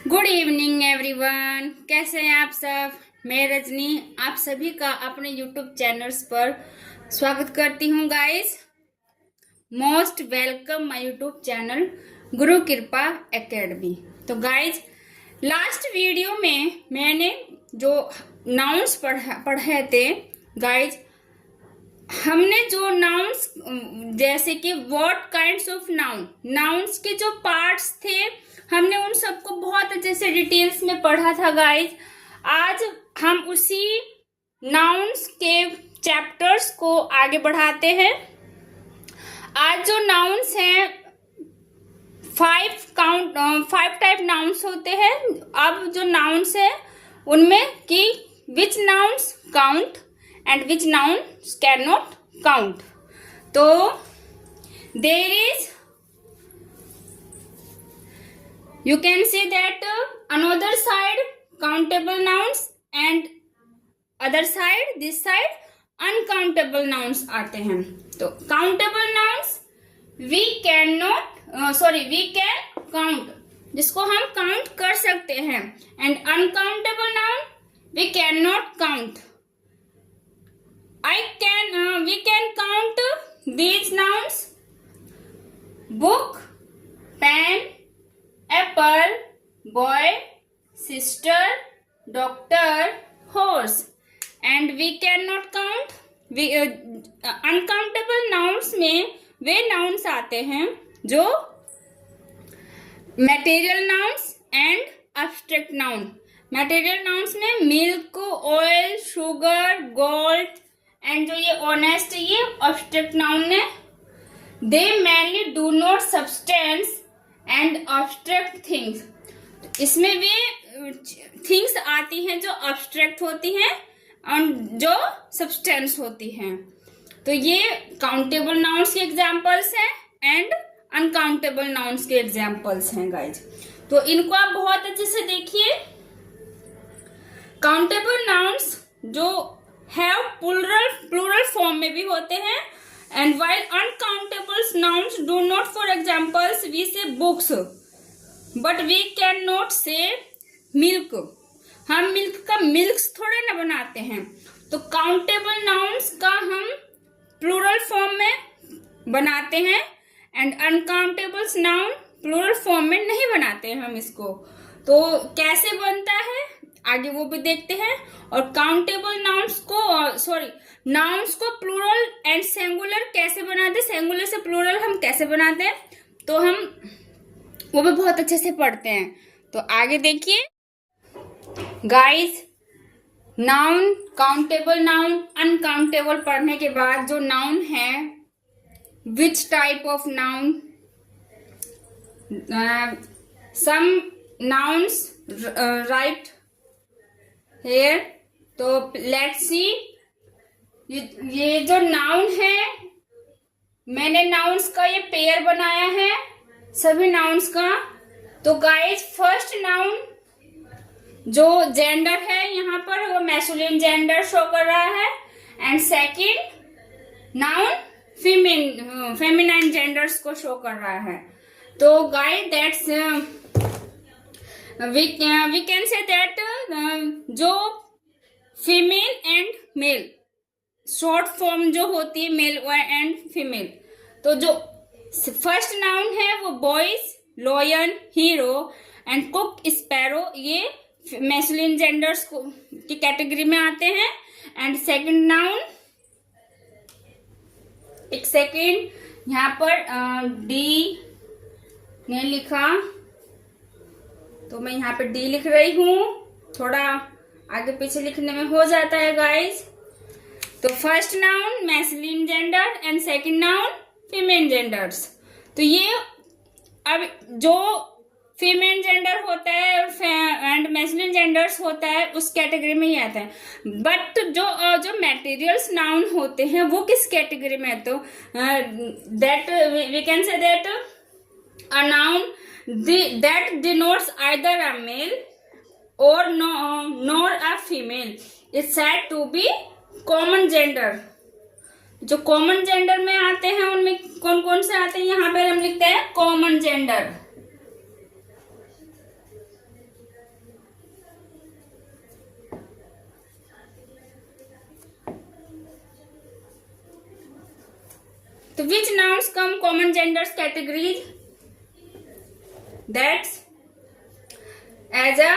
Good evening everyone, कैसे हैं आप सब। मैं रजनी आप सभी का अपने यूट्यूब चैनल्स पर स्वागत करती हूं। Guys, most welcome my YouTube channel गुरु कृपा एकेडमी। तो गाइस, लास्ट वीडियो में मैंने जो नाउन्स पढ़े थे गाइस, हमने जो नाउन्स जैसे कि व्हाट काइंड्स ऑफ नाउन्स के जो पार्ट्स थे, हमने उन सबको बहुत अच्छे से डिटेल्स में पढ़ा था गाइज। आज हम उसी नाउन्स के चैप्टर्स को आगे बढ़ाते हैं। आज जो नाउन्स हैं, फाइव टाइप नाउन्स होते हैं। अब जो नाउन्स है उनमें कि which nouns count and which nouns can not count. तो there is you can see that another side countable nouns and other side this side uncountable nouns आते हैं। तो countable nouns we can count, जिसको हम count कर सकते हैं, and uncountable noun we cannot count। we can count these nouns: book, pen, apple, boy, sister, doctor, horse, and we cannot count uncountable nouns में वे nouns आते हैं जो material nouns and abstract noun। material nouns में milk, oil, sugar, gold and जो ये honest, ये abstract noun है। they mainly do not substance and obstruct things. इसमें वे थिंग्स आती हैं जो ऑब्स्ट्रैक्ट होती हैं और जो सब्सटेंस होती हैं। तो ये काउंटेबल नाउन्स के एग्जांपल्स हैं एंड अनकाउंटेबल नाउन्स के एग्जांपल्स हैं गाइज। तो इनको आप बहुत अच्छे से देखिए। काउंटेबल नाउन्स जो हैव प्लूरल फॉर्म में भी होते हैं, and while uncountable nouns do not, for examples we say books but we cannot say milk। हम मिल्क का मिल्क्स थोड़े ना बनाते हैं। तो काउंटेबल नाउन्स का हम प्लूरल फॉर्म में बनाते हैं and uncountable noun plural form में नहीं बनाते हैं हम इसको। तो कैसे बनता है आगे वो भी देखते हैं। और काउंटेबल नाउन्स को प्लूरल एंड सिंगुलर कैसे बनाते, सिंगुलर से प्लूरल हम कैसे बनाते हैं, तो हम वो भी बहुत अच्छे से पढ़ते हैं। तो आगे देखिए guys, noun, countable noun, uncountable पढ़ने के बाद जो नाउन है, which type of noun, some nouns right here. तो लेट्स सी, ये जो नाउन है, मैंने नाउन्स का ये पेयर बनाया है सभी नाउन्स का। तो गाइस, फर्स्ट नाउन जो जेंडर है यहाँ पर वो मैस्कुलिन जेंडर शो कर रहा है and second noun feminine genders को शो कर रहा है। तो guys, that's we can say that जो female and male short form जो होती है मेल एंड फीमेल, तो जो फर्स्ट नाउन है वो boys, lion, hero and cook, sparrow, ये मैस्कुलिन जेंडर्स की कैटेगरी में आते हैं। एंड सेकंड नाउन, एक सेकंड यहाँ पर डी ने लिखा तो मैं यहाँ पे डी लिख रही हूँ, थोड़ा आगे पीछे लिखने में हो जाता है गाइस। तो first noun masculine gender and second noun female genders. तो ये अब जो फीमेल जेंडर होता है एंड मैस्कुलिन जेंडर्स होता है उस कैटेगरी में ही आता है। बट जो मटेरियल्स नाउन होते हैं वो किस कैटेगरी में है, तो that we can say that a noun that denotes either a male or nor a female is said to be common gender। जो कॉमन जेंडर में आते हैं उनमें कौन कौन से आते हैं, यहाँ पर हम लिखते हैं कॉमन जेंडर। तो which nouns come common genders categories, that's as a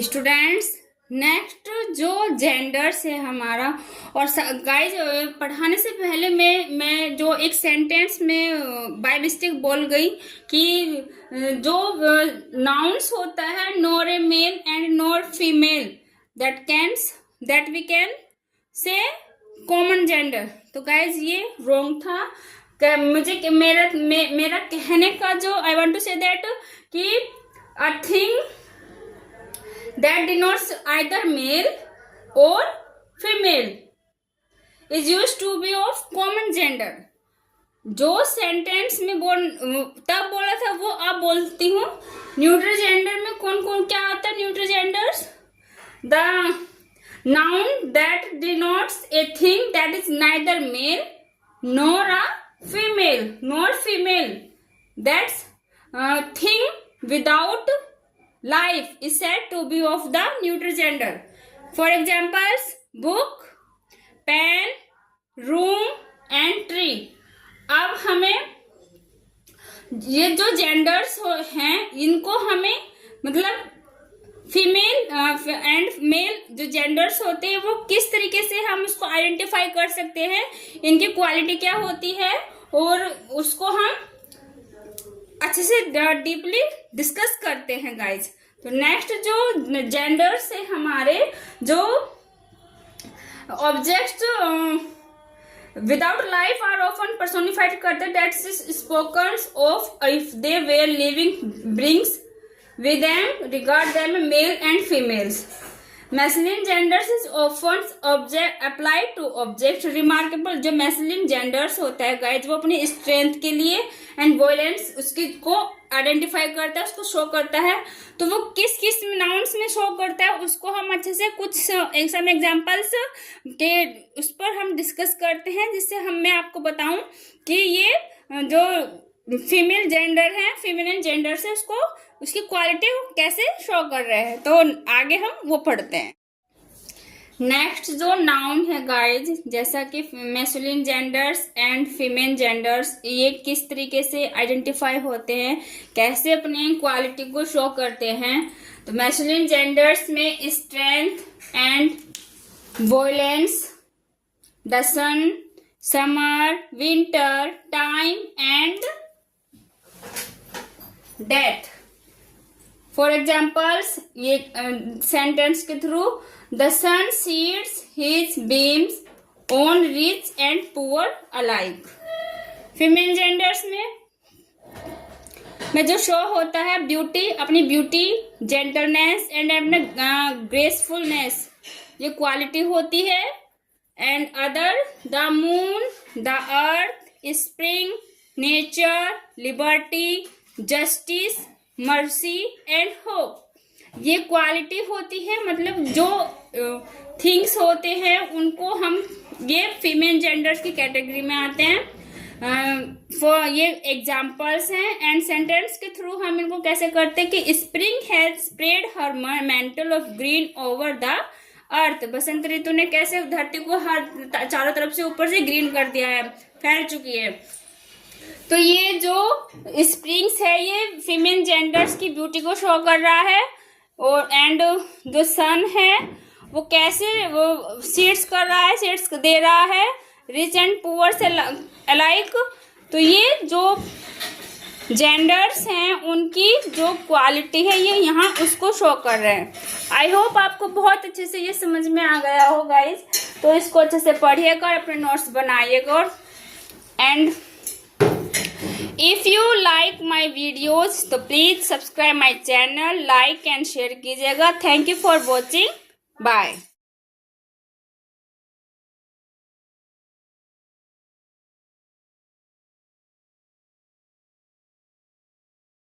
students. Next जो जेंडर्स है हमारा, और गाइज पढ़ाने से पहले मैं जो एक सेंटेंस में बाय मिस्टेक बोल गई कि जो नाउन्स होता है nor a male and nor female that we can say common gender. तो गाइज ये रॉन्ग था। मुझे मेरा कहने का जो I want to say that कि a thing that denotes either male or female is used to be of common gender। जो सेंटेंस में तब बोला था वो अब बोलती हूँ। न्यूट्रल जेंडर में कौन कौन क्या आता है? Neutral genders, the noun that denotes a thing that is neither male nor a female that's thing without life is said to be of the neutral gender। For examples, book, pen, room and tree। अब हमें ये जो genders हैं इनको हमें मतलब female and mail जो genders होते हैं वो किस तरीके से हम उसको आइडेंटिफाई कर सकते हैं, इनकी क्वालिटी क्या होती है, और उसको हम अच्छे से डीपली डिस्कस करते हैं गाइज। तो नेक्स्ट जो जेंडर्स है हमारे, जो objects without life are often personified करते हैं, that's spoken of if they were living brings with them regard them male and females. Masculine genders is often object applied to object remarkable. जो masculine genders होता है guys वो अपनी strength के लिए and violence उसकी को आइडेंटिफाई करता है, उसको शो करता है। तो वो किस किस नाउन्स में शो करता है उसको हम अच्छे से कुछ सम एग्जांपल्स के उस पर हम डिस्कस करते हैं, जिससे मैं आपको बताऊं कि ये जो फीमेल जेंडर है, फीमेल जेंडर से उसको उसकी क्वालिटी कैसे शो कर रहे हैं। तो आगे हम वो पढ़ते हैं। नेक्स्ट जो नाउन है गाइज, जैसा कि masculine genders and female genders ये किस तरीके से आइडेंटिफाई होते हैं, कैसे अपने क्वालिटी को शो करते हैं। तो मैस्कुलिन जेंडर्स में strength and violence, the sun, summer, winter, time and death. For examples ये सेंटेंस के through, the sun seeds his beams on rich and poor alike. Female genders में जो शो होता है ब्यूटी, अपनी ब्यूटी, जेंटलनेस एंड अपने ग्रेसफुलनेस, ये quality होती है। And other, the moon, the earth, spring, nature, liberty, justice, mercy and hope, ये क्वालिटी होती है। मतलब जो थिंग्स होते हैं उनको हम ये फीमेल जेंडर्स की कैटेगरी में आते हैं। फॉर ये एग्जांपल्स हैं एंड सेंटेंस के थ्रू हम इनको कैसे करते हैं कि spring has spread her mantle of green over the earth. बसंत ऋतु ने कैसे धरती को हर चारों तरफ से ऊपर से ग्रीन कर दिया है, फैल चुकी है। तो ये जो स्प्रिंग्स है ये फीमेल जेंडर्स की ब्यूटी को शो कर रहा है। और एंड जो सन है वो कैसे वो सीड्स कर रहा है, सीड्स दे रहा है रिच एंड पुअर से अलाइक। तो ये जो जेंडर्स हैं उनकी जो क्वालिटी है ये यहाँ उसको शो कर रहे हैं। आई होप आपको बहुत अच्छे से ये समझ में आ गया हो गाइज। तो इसको अच्छे से पढ़िएगा और अपने नोट्स बनाइएगा। And if you like my videos तो please subscribe my channel, like and share कीजिएगा। Thank you for watching, bye.